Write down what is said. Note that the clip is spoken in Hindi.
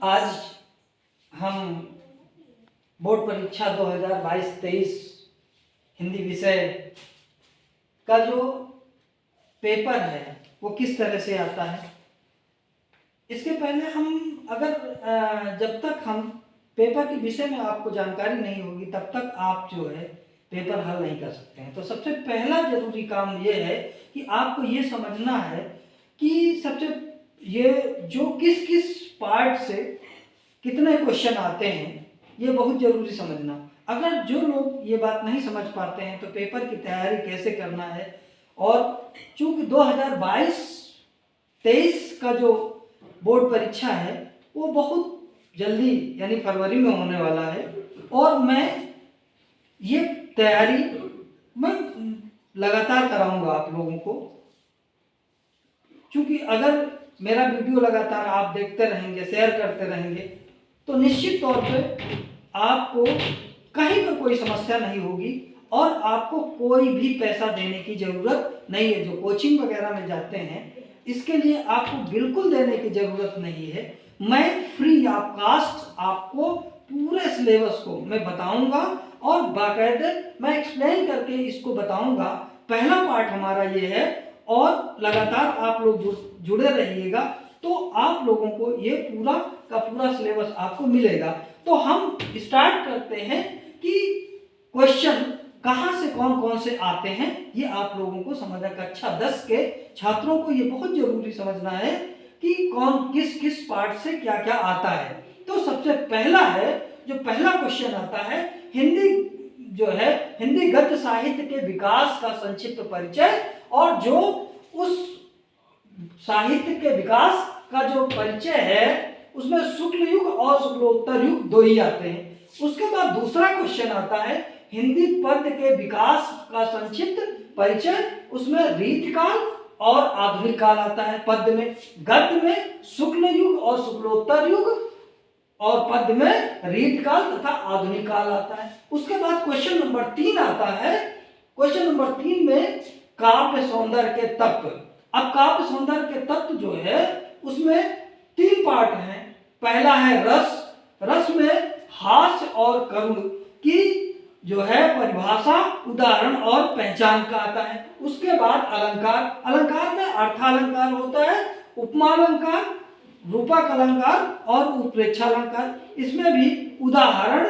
आज हम बोर्ड परीक्षा 2022-23 हिंदी विषय का जो पेपर है वो किस तरह से आता है। इसके पहले हम जब तक हम पेपर के विषय में आपको जानकारी नहीं होगी तब तक आप जो है पेपर हल नहीं कर सकते हैं। तो सबसे पहला जरूरी काम ये है कि आपको ये समझना है कि ये जो किस किस पार्ट से कितने क्वेश्चन आते हैं, ये बहुत जरूरी समझना। अगर जो लोग ये बात नहीं समझ पाते हैं तो पेपर की तैयारी कैसे करना है, और चूंकि 2022-23 का जो बोर्ड परीक्षा है वो बहुत जल्दी यानी फरवरी में होने वाला है, और मैं ये तैयारी मैं लगातार कराऊंगा आप लोगों को। क्योंकि अगर मेरा वीडियो लगातार आप देखते रहेंगे, शेयर करते रहेंगे, तो निश्चित तौर पे आपको कहीं पर कोई समस्या नहीं होगी और आपको कोई भी पैसा देने की ज़रूरत नहीं है। जो कोचिंग वगैरह में जाते हैं इसके लिए आपको बिल्कुल देने की ज़रूरत नहीं है। मैं फ्री ऑफ कास्ट आपको पूरे सिलेबस को मैं बताऊंगा और बाकायदे मैं एक्सप्लेन करके इसको बताऊंगा। पहला पार्ट हमारा ये है और लगातार आप लोग जुड़े रहिएगा तो आप लोगों को ये पूरा का पूरा सिलेबस आपको मिलेगा। तो हम स्टार्ट करते हैं कि क्वेश्चन कहाँ से कौन कौन से आते हैं, ये आप लोगों को समझना। कक्षा 10 के छात्रों को ये बहुत जरूरी समझना है कि कौन किस किस पार्ट से क्या क्या आता है। तो सबसे पहला है, जो पहला क्वेश्चन आता है, हिंदी गद्य साहित्य के विकास का संक्षिप्त परिचय। और जो उस साहित्य के विकास का जो परिचय है उसमें शुक्ल युग और शुक्लोत्तर युग दो ही आते हैं। उसके बाद दूसरा क्वेश्चन आता है हिंदी पद्य के विकास का संक्षिप्त परिचय। उसमें रीतिकाल और आधुनिक काल आता है पद्य में। गद्य में शुक्ल युग और शुक्लोत्तर युग और पद्य में रीतिकाल तथा आधुनिक काल आता है। उसके बाद क्वेश्चन नंबर 3 आता है। क्वेश्चन नंबर 3 में काव्य सौंदर्य के तत्व। अब काव्य सौंदर्य के तत्व जो है उसमें 3 पार्ट हैं। पहला है रस। रस में हास्य और करुण की जो है परिभाषा, उदाहरण और पहचान का आता है। उसके बाद अलंकार। अलंकार में अर्थालंकार होता है, उपमालंकार, रूपक अलंकार और उत्प्रेक्षा अलंकार। इसमें भी उदाहरण